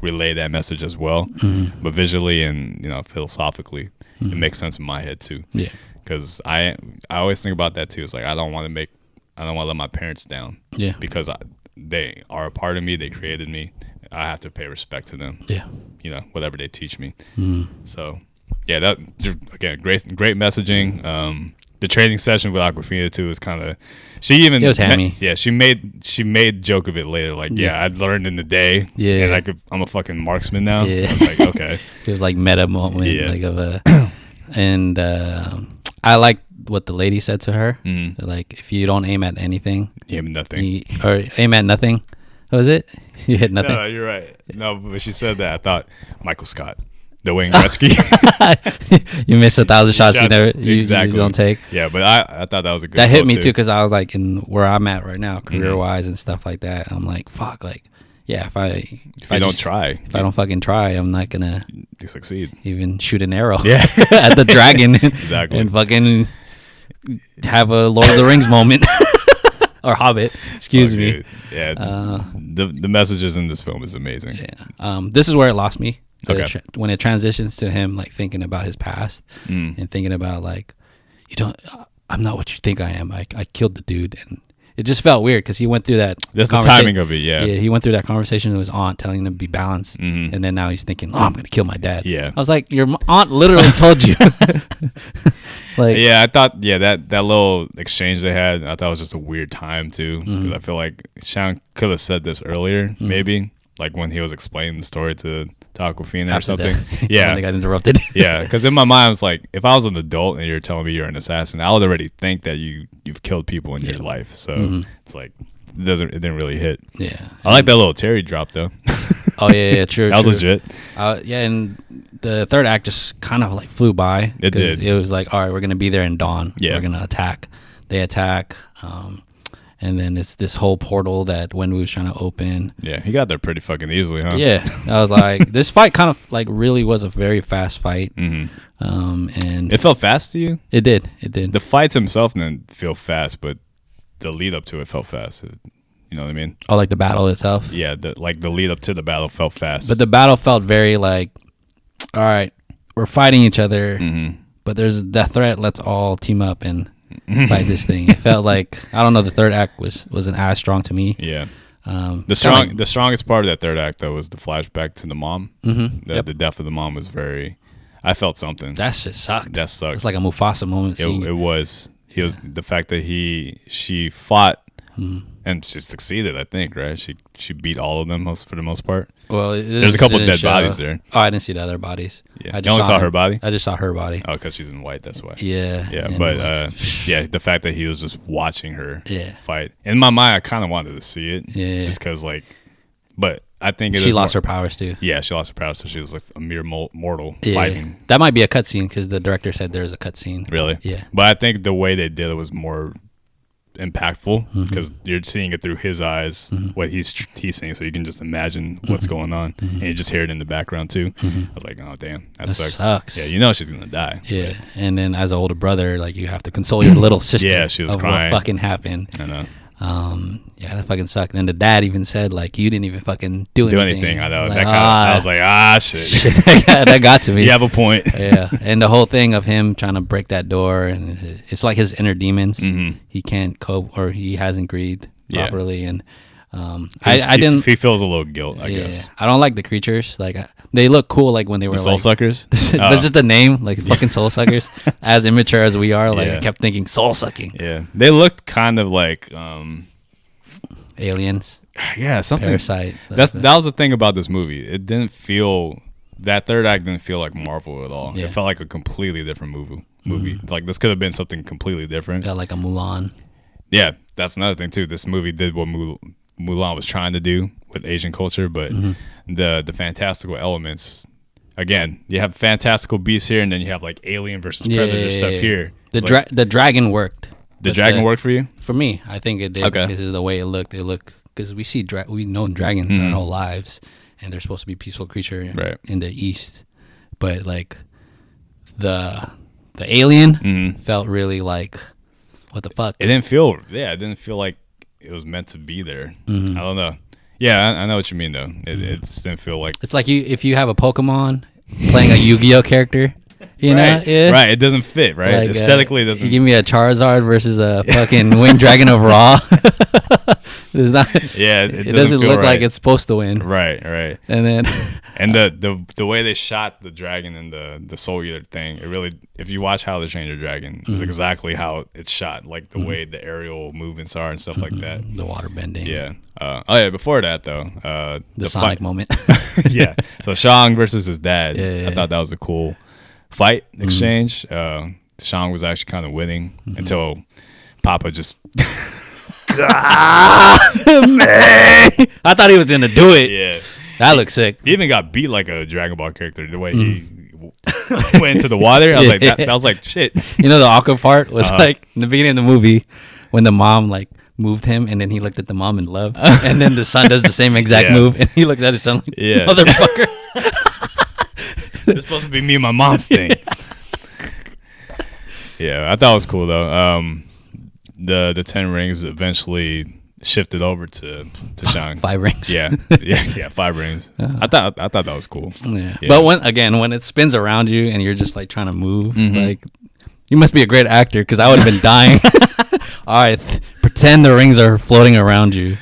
relay that message as well, Mm-hmm. but visually and philosophically, it makes sense in my head too. Yeah. Because I always think about that too. It's like I don't want to let my parents down. Yeah. Because they are a part of me. They created me. I have to pay respect to them. Yeah. You know, whatever they teach me. Mm. So, yeah, that again, great messaging. The training session with Aquafina too is kind of. She even It was hammy. she made joke of it later. Like, yeah, I'd learned in the day. Yeah. And I'm a fucking marksman now. Yeah. I was like, okay. It was like meta moment, Yeah. like of a, and I like what the lady said to her. Mhm. Like, if you don't aim at anything, Yeah, nothing. or aim at nothing, what was it? You hit nothing. No, you're right. No, but she said that. I thought Michael Scott, the Wayne Gretzky. You miss 1,000 shots you never you Exactly. don't take. Yeah, but I thought that was a good. That hit quote, me too, because I was like, in where I'm at right now, career wise and stuff like that. I'm like, fuck, like, yeah, if I don't try, if I don't fucking try, I'm not gonna you succeed. even shoot an arrow Yeah. at the dragon Exactly. and fucking have a Lord of the Rings moment or Hobbit. Excuse Oh, me. dude. Yeah, the messages in this film is amazing. Yeah. This is where it lost me. Okay. When it transitions to him like thinking about his past and thinking about like, I'm not what you think I am. I killed the dude, and it just felt weird because he went through that. That's the conversa- timing of it. Yeah. Yeah, he went through that conversation with his aunt, telling him to be balanced, and then now he's thinking, "Oh, I'm gonna kill my dad." Yeah. I was like, "Your aunt literally told you." Like, Yeah, I thought that little exchange they had, I thought it was just a weird time too, because I feel like Shang could have said this earlier, maybe like when he was explaining the story to Aquafina or after something. that, Yeah, when they got interrupted. yeah, because in my mind I was like, if I was an adult and you're telling me you're an assassin, I would already think that you've killed people in your life. So it's like it didn't really hit. Yeah. I like that little Terry drop though. Oh yeah, true. That was true. legit. Yeah, and the third act just kind of like flew by. It 'cause did. It was like, all right, we're gonna be there in dawn. Yeah. We're gonna attack. They attack, and then it's this whole portal that Wenwu was trying to open. Yeah, he got there pretty fucking easily, huh? Yeah, I was like, this fight kind of like really was a very fast fight. hmm And It felt fast to you. it did. It did. The fights himself didn't feel fast, but the lead up to it felt fast. You know what I mean? Oh, like the battle itself. Yeah, the lead up to the battle felt fast. But the battle felt very like, all right, we're fighting each other, Mm-hmm. but there's that threat. Let's all team up and fight this thing. It felt like, I don't know, the third act wasn't as strong to me. Yeah. It's The strongest part of that third act though was the flashback to the mom. Mm-hmm. The death of the mom was very. I felt something. That shit sucked. That sucked. It's like a Mufasa moment. It was. He was the fact that she fought and she succeeded. I think right. She beat all of them for the most part. Well, There's a couple dead bodies there. Oh, I didn't see the other bodies. Yeah. I You only saw her body. I just saw her body. Oh, because she's in white. That's why. Yeah. Yeah, and but it was- yeah, the fact that he was just watching her Yeah. fight. In my mind, I kind of wanted to see it. Yeah. Just because, like, but I think she lost her powers too. Yeah, she lost her powers, so she was like a mere mortal Yeah. fighting. That might be a cutscene because the director said there's a cutscene. Really? Yeah. But I think the way they did it was more impactful Mm-hmm. because you're seeing it through his eyes, what he's saying, so you can just imagine what's going on, and you just hear it in the background too. I was like, oh damn, that sucks. Yeah, you know she's gonna die. Yeah, and then as an older brother, like you have to console your little sister. Yeah, she was of crying. What fucking happened? I know. Yeah, that fucking sucked. And the dad even said like, you didn't even fucking do anything. I know. Like, That kind of. I was like, shit. that got to me. You have a point. Yeah, and the whole thing of him trying to break that door, and it's like his inner demons. Mhm. He can't cope, or he hasn't breathed Yeah. properly, and I didn't. He feels a little guilt, I guess. I don't like the creatures. Like they look cool, like when they were The soul like, suckers. but just the name, like fucking soul suckers. As immature as we are, like Yeah. I kept thinking soul sucking Yeah, they looked kind of like. aliens, Yeah, something. Parasite. That was the thing about this movie. It didn't feel. That third act didn't feel like Marvel at all. Yeah. It felt like a completely different movie. Like this could have been something completely different. got like a Mulan. Yeah, that's another thing too. This movie did what Mulan was trying to do with Asian culture, but the fantastical elements again, you have fantastical beasts here, and then you have like alien versus predator stuff here. The dragon worked. The dragon worked for you? For me, I think it did. Okay. Because of the way it looked. Because we know dragons our whole lives, and they're supposed to be a peaceful creature in the East, but like the alien felt really like, what the fuck? It didn't feel like it was meant to be there. I don't know. Yeah, I know what you mean though. It just didn't feel like. It's like if you have a Pokemon playing a Yu-Gi-Oh character. You know, yeah. Right. It doesn't fit, right? Like, aesthetically, it doesn't. You give me a Charizard versus a fucking winged dragon of Raw. It's not. Yeah, it doesn't look like it's supposed to win. Right. And then, and the way they shot the dragon and the Soul Eater thing, it really, if you watch How to Train Your Dragon, it's exactly how it's shot, like the way the aerial movements are and stuff like that. The water bending. Yeah. Before that though, the Sonic moment. Yeah. So Shang versus his dad. Yeah. I thought that was a cool fight exchange. Shang was actually kind of winning until Papa just man, I thought he was gonna do it. Yeah, that looks sick. He even got beat like a Dragon Ball character the way he went into the water. I was like, that was like shit. You know, the awkward part was like in the beginning of the movie when the mom like moved him, and then he looked at the mom in love, and then the son does the same exact move, and he looks at his son like, motherfucker. It's supposed to be me and my mom's thing. Yeah, I thought it was cool though. The 10 rings eventually shifted over to Shang. 5 rings. Yeah, 5 rings. I thought that was cool. Yeah. But when it spins around you and you're just like trying to move, like you must be a great actor, because I would have been dying. All right, pretend the rings are floating around you.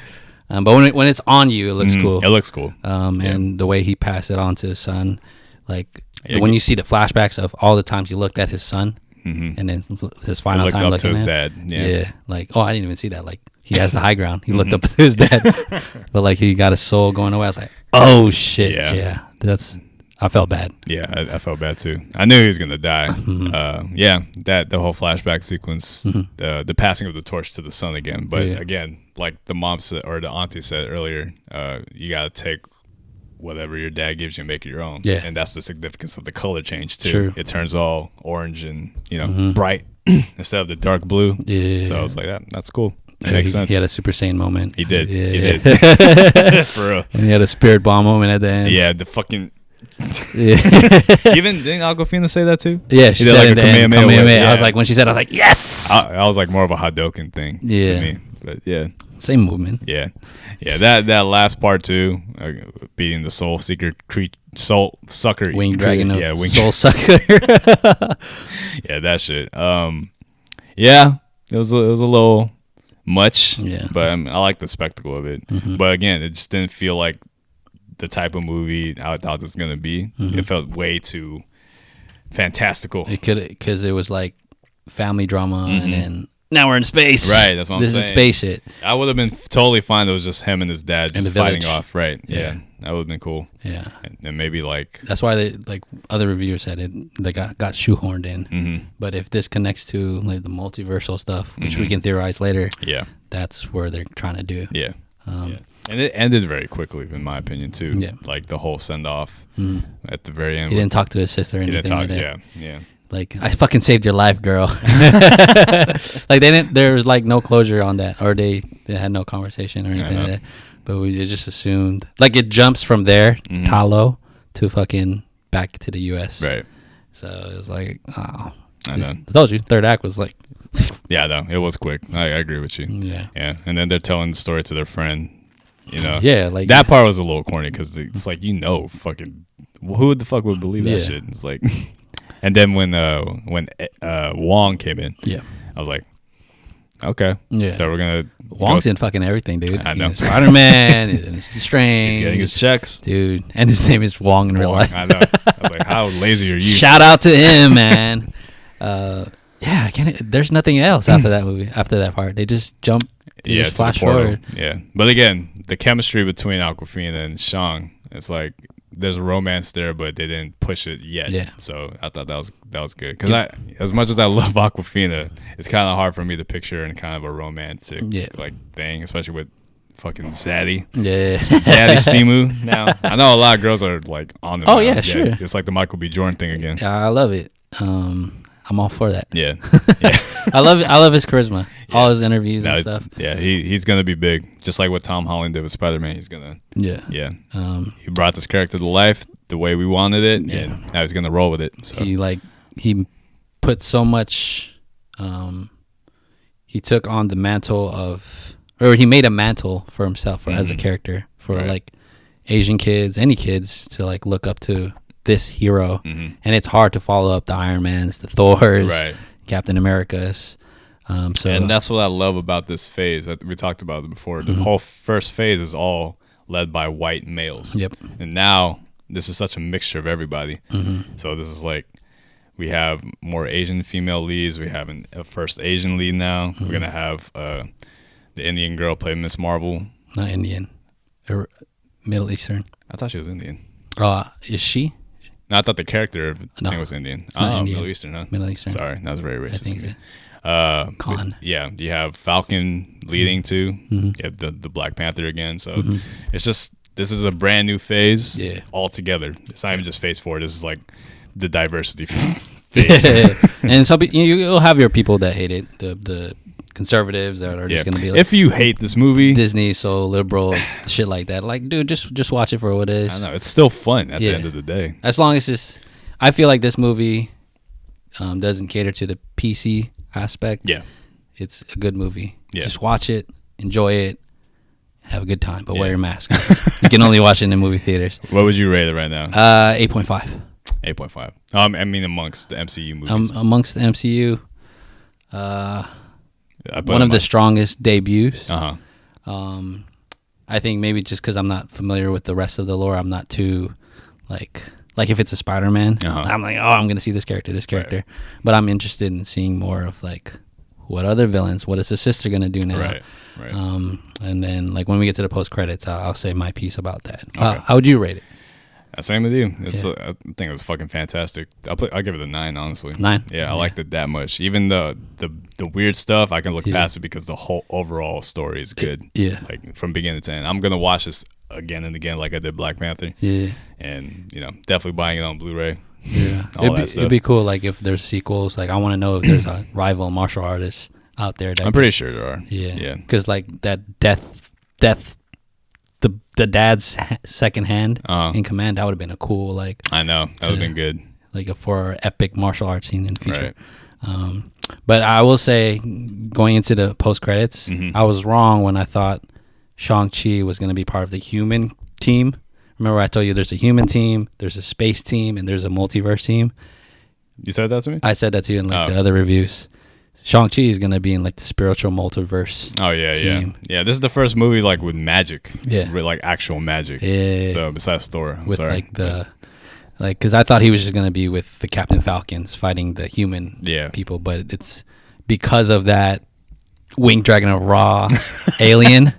But when it's on you, it looks cool. It looks cool. And the way he passed it on to his son, like when you see the flashbacks of all the times he looked at his son, and then his final time looking to his at dad. Yeah, like, I didn't even see that. Like, he has the high ground. He looked up to his dad, but like he got his soul going away. I was like, oh shit. Yeah. I felt bad. Yeah, I felt bad too. I knew he was gonna die. The whole flashback sequence, the passing of the torch to the son again. But again, like the mom said, or the auntie said earlier, you gotta take whatever your dad gives you and make it your own. Yeah. And that's the significance of the color change too. True. It turns all orange and bright instead of the dark blue. Yeah. So I was like, that's cool. It makes sense. He had a Super Saiyan moment. He did. Yeah. He did. For real. And he had a spirit bomb moment at the end. Yeah, the fucking Even didn't Aquafina say that too? Yeah, she did said like a Kamehameha. I was like, when she said, I was like, yes. I was like more of a Hadouken thing to me, but yeah, same movement. Yeah. That last part too, beating the soul seeker soul sucker winged dragon of soul sucker. Yeah, that shit. Yeah, it was a little much. Yeah, but I like the spectacle of it. Mm-hmm. But again, it just didn't feel like the type of movie I thought it was gonna be. Mm-hmm. It felt way too fantastical. It could, because it was like family drama, and then now we're in space. Right, that's what I'm saying. This is space shit. I would have been totally fine. It was just him and his dad just fighting off. Right. Yeah, that would have been cool. Yeah, and maybe like that's why they, like other reviewers said it, they got shoehorned in. Mm-hmm. But if this connects to like the multiversal stuff, which we can theorize later, that's where they're trying to do. Yeah. And it ended very quickly, in my opinion, too. Yeah. Like the whole send off at the very end. He didn't talk to his sister or anything. He didn't talk. Like that. Yeah. Like, I fucking saved your life, girl. Like there was like no closure on that, or they had no conversation or anything like that. But we just assumed, like, it jumps from there, Talo, to fucking back to the U.S. Right. So it was like, I told you, third act was like. Yeah, no, it was quick. I agree with you. Yeah. Yeah, and then they're telling the story to their friend. You know, like that part was a little corny because it's like, fucking who the fuck would believe that shit? It's like, and then when Wong came in, I was like, okay, so we're gonna Wong's in fucking everything, dude. I know, Spider-Man, and Strange, he's getting his checks, dude, and his name is Wong in real life. I know. I was like, how lazy are you? Shout out to him, man. I can't. There's nothing else after that movie. After that part, they just jump. Just flash forward. Yeah, but again, the chemistry between Awkwafina and Shang, it's like there's a romance there, but they didn't push it yet. Yeah. So I thought that was good, because as much as I love Awkwafina, it's kind of hard for me to picture in kind of a romantic like thing, especially with fucking zaddy. Yeah. Daddy Simu now. I know a lot of girls are like on it. Oh, yeah, sure. It's like the Michael B. Jordan thing again. Yeah, I love it. I'm all for that. Yeah. Yeah. I love his charisma. Yeah. All his interviews and stuff. Yeah, he's gonna be big. Just like what Tom Holland did with Spider-Man. He's gonna Yeah. he brought this character to life the way we wanted it, Yeah. and now he's gonna roll with it. So He put so much he took on the mantle of, or he made a mantle for himself as a character for Right. like Asian kids, any kids to like look up to this hero. And it's hard to follow up the Iron Mans, the Thors, Right. Captain Americas. So and that's what I love about this phase. We talked about it before. The whole first phase is all led by white males. Yep. And now this is such a mixture of everybody. So this is like we have more Asian female leads. We have a first Asian lead now. We're gonna have the Indian girl play Miss Marvel. not Indian, or Middle Eastern. I thought she was Indian. Is she? No, I thought the character of the No. thing was Indian. not Indian. Middle Eastern, huh? Middle Eastern. Sorry, that was very I racist think of me. so. Khan. But yeah, you have Falcon leading too. You have the Black Panther again. So it's just, this is a brand new phase altogether. It's not even just phase 4. This is like the diversity phase. And some you'll have your people that hate it, the conservatives that are just gonna be like, if you hate this movie, Disney so liberal, shit like that. Like, dude, just watch it for what it is. I know it's still fun at the end of the day. As long as it's, I feel like this movie doesn't cater to the PC aspect. Yeah, It's a good movie. Yeah. Just watch it, enjoy it, have a good time, but wear your mask. You can only watch it in the movie theaters. What would you rate it right now? 8.5. 8.5. I mean, amongst the MCU movies. Amongst the MCU, I put one it of the strongest debuts. Uh-huh. I think maybe just because I'm not familiar with the rest of the lore, I'm not too like if it's a Spider-Man, I'm like, oh, I'm gonna see this character, Right. but I'm interested in seeing more of like what other villains, what is the sister gonna do now, Right. and then like when we get to the post credits, I'll say my piece about that. Okay. How would you rate it? Same with you. It's I think it was fucking fantastic. I'll give it a 9, honestly. 9. Yeah, I liked it that much. Even the weird stuff, I can look past it because the whole overall story is good. Like from beginning to end. I'm gonna watch this again and again, like I did Black Panther. Yeah. And definitely buying it on Blu-ray. Yeah. All that stuff. It'd be cool. Like if there's sequels, like I want to know if there's a rival martial artist out there. That I'm pretty sure there are. Yeah. Yeah. Because like that death. The dad's second hand in command, that would have been a cool I know that would have been good, like a for epic martial arts scene in the future. Right. But I will say, going into the post credits, I was wrong when I thought Shang-Chi was going to be part of the human team. Remember I told you there's a human team, there's a space team, and there's a multiverse team. You said that to me? I said that to you in the other reviews. Shang-Chi is going to be in like the spiritual multiverse. Oh, yeah, team. yeah. This is the first movie like with magic. Yeah. With like actual magic. Yeah. So besides Thor, I'm with sorry. Like because I thought he was just going to be with the Captain Falcons fighting the human people, but it's because of that Winged Dragon of Ra alien.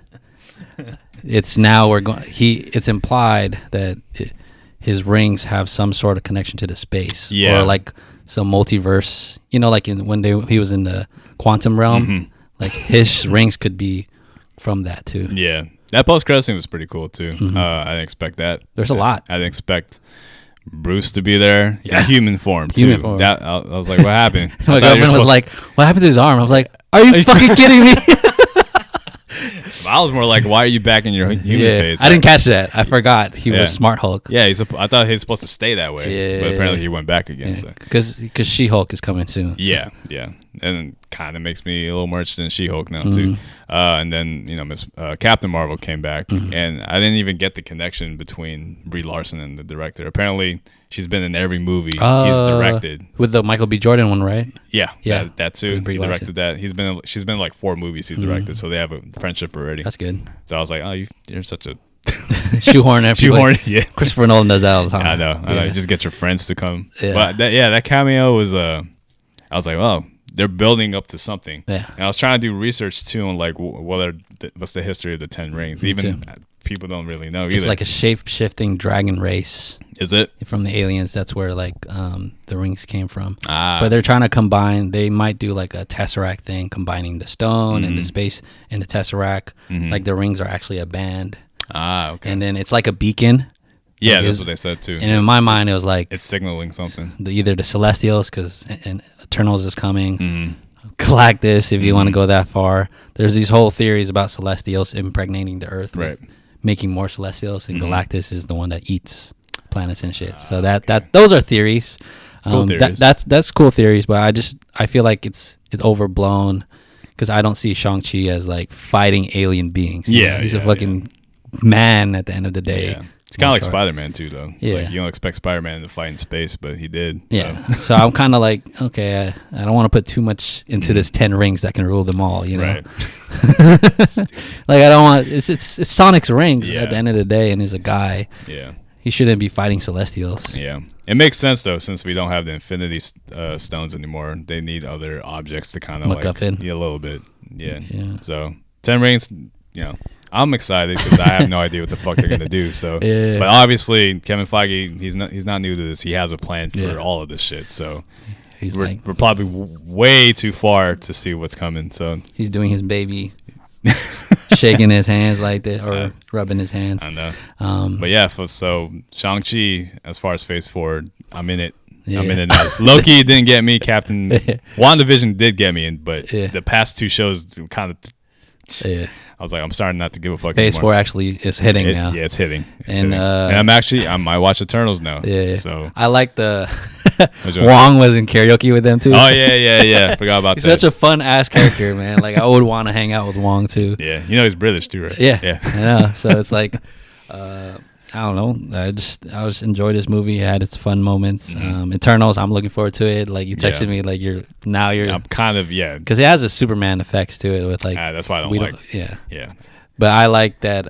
It's now it's implied that his rings have some sort of connection to the space, or like some multiverse, like when he was in the quantum realm, like his rings could be from that too. Yeah, that post-credit scene was pretty cool too. I didn't expect that. There's a lot. I didn't expect Bruce to be there. Yeah, human form too. Human form. That I was like, what happened? My girlfriend was like, "What happened to his arm?" I was like, "Are you fucking kidding me?" I was more like, why are you back in your human phase? I didn't catch that. I forgot he was Smart Hulk. Yeah, I thought he was supposed to stay that way, but apparently he went back again. Because She-Hulk is coming soon. Yeah, and kind of makes me a little more interested in She-Hulk now too. And then Miss Captain Marvel came back, and I didn't even get the connection between Brie Larson and the director. Apparently, she's been in every movie he's directed. With the Michael B. Jordan one, right? Yeah, that too. He directed that. She's been in like 4 movies he directed, so they have a friendship already. That's good. So I was like, oh, you're such a shoehorn everybody. Yeah. Christopher Nolan does that all the time. I know. You just get your friends to come. Yeah. But that cameo was I was like, oh, they're building up to something. Yeah. And I was trying to do research too on like what's the history of the 10 rings. Even people don't really know either. It's like a shape-shifting dragon race. Is it? From the aliens, that's where like the rings came from. But they're trying to combine. They might do like a tesseract thing, combining the stone and the space and the tesseract. Like the rings are actually a band. Okay. And then it's like a beacon. Yeah, that's what they said too. And in my mind, it was like it's signaling something. Either the Celestials, because Eternals is coming. Galactus, if you want to go that far. There's these whole theories about Celestials impregnating the Earth, right? Making more Celestials, and Galactus is the one that eats planets and shit. So that those are theories. Cool theories. That's cool theories, but I feel like it's overblown because I don't see Shang-Chi as like fighting alien beings. He's a fucking man at the end of the day. Yeah. It's kind of like Spider-Man too, though. It's yeah. Like you don't expect Spider-Man to fight in space, but he did. Yeah. So I'm kind of like, okay, I don't want to put too much into this 10 rings that can rule them all, you know? Right. Like I don't want it's Sonic's rings at the end of the day, and he's a guy. Yeah. He shouldn't be fighting Celestials. Yeah. It makes sense though, since we don't have the Infinity Stones anymore. They need other objects to kind of like a little bit. Yeah. So 10 rings, you know. I'm excited because I have no idea what the fuck they're gonna do. So, but obviously Kevin Feige, he's not new to this. He has a plan for all of this shit. So we're probably way too far to see what's coming. So he's doing his baby, shaking his hands like that, or rubbing his hands. I know. But yeah, so Shang-Chi, as far as Phase 4, I'm in it. Yeah. I'm in it now. Loki didn't get me. Captain WandaVision did get me, but the past two shows kind of. I was like, I'm starting not to give a fuck Phase anymore. 4 actually is hitting now. Yeah, it's hitting. And I might watch Eternals now. Yeah. So I like the Wong was in karaoke with them too. Oh yeah. Forgot about he's that. He's such a fun ass character, man. Like I would want to hang out with Wong too. Yeah, you know he's British too, right? Yeah. I know. So it's like, I don't know. I just enjoyed this movie. It had its fun moments. Eternals, I'm looking forward to it. Like you texted me, like you're. I'm kind of because it has a Superman effects to it with like. That's why I don't like. Yeah. But I like that.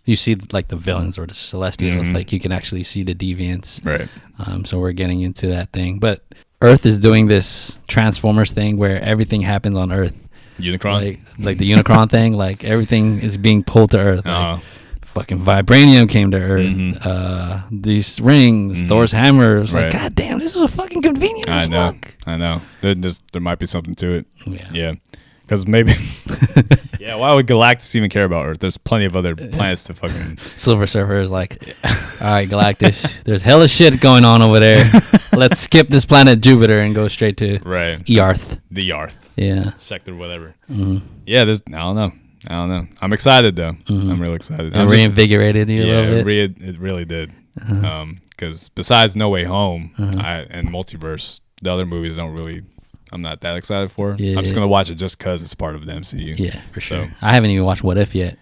You see like the villains or the Celestials. Like you can actually see the deviants. Right. So we're getting into that thing, but Earth is doing this Transformers thing where everything happens on Earth. Unicron. Like the Unicron thing. Like everything is being pulled to Earth. Like, fucking vibranium came to Earth. These rings, Thor's hammer. It was like, God damn, this is a fucking convenient. I know. There might be something to it. Yeah. Because maybe. Yeah. Why would Galactus even care about Earth? There's plenty of other planets to fucking. Silver Surfer is like, all right, Galactus. There's hella shit going on over there. Let's skip this planet Jupiter and go straight to Earth. The Earth. Yeah. Sector whatever. Yeah. I don't know. I'm excited though. I'm real excited. It reinvigorated you a little bit. It really did. Because besides No Way Home and Multiverse, the other movies I'm not that excited for. Yeah. I'm just gonna watch it just because it's part of the MCU. Yeah, for sure. So, I haven't even watched What If yet.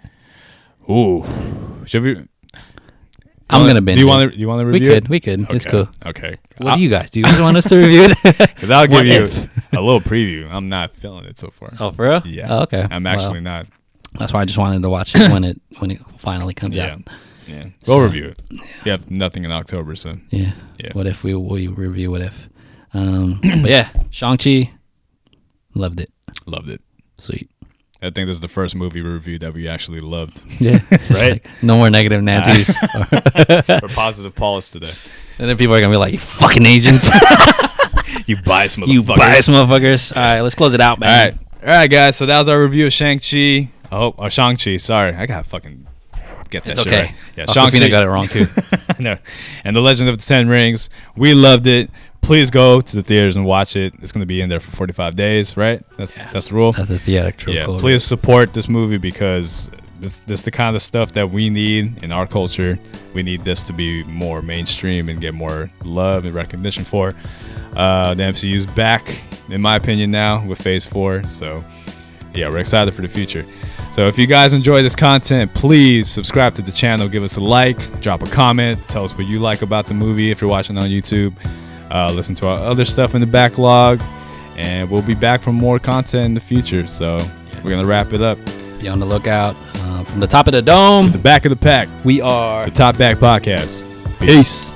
Ooh, should we? I'm gonna binge. Do you want to review? We could. Okay. It's cool. Okay. What do you guys? Do you guys want us to review it? Because I'll give you a little preview. I'm not feeling it so far. Oh, for real? Yeah. Oh, okay. I'm actually not. That's why I just wanted to watch it when it finally comes out. Yeah. We'll review it. We have nothing in October, so. Yeah. What if we review What If? But yeah, Shang-Chi, loved it. Sweet. I think this is the first movie review that we actually loved. Yeah. Right? Like, no more negative Nancy's. Or positive Pauls today. And then people are going to be like, you fucking Asians. You biased motherfuckers. All right, let's close it out, man. All right, guys. So that was our review of Shang-Chi. Or Shang-Chi. Sorry. I got to fucking get that shit okay. right. Yeah, Aquafina got it wrong, too. No. And The Legend of the Ten Rings. We loved it. Please go to the theaters and watch it. It's going to be in there for 45 days, right? That's the rule. That's the theatrical. Yeah. Please support this movie because this the kind of stuff that we need in our culture. We need this to be more mainstream and get more love and recognition for. The MCU's back, in my opinion, now with Phase 4. So, yeah, we're excited for the future. So if you guys enjoy this content, please subscribe to the channel. Give us a like. Drop a comment. Tell us what you like about the movie if you're watching on YouTube. Listen to our other stuff in the backlog. And we'll be back for more content in the future. So we're going to wrap it up. Be on the lookout. From the top of the dome. To the back of the pack. We are the Top Back Podcast. Peace.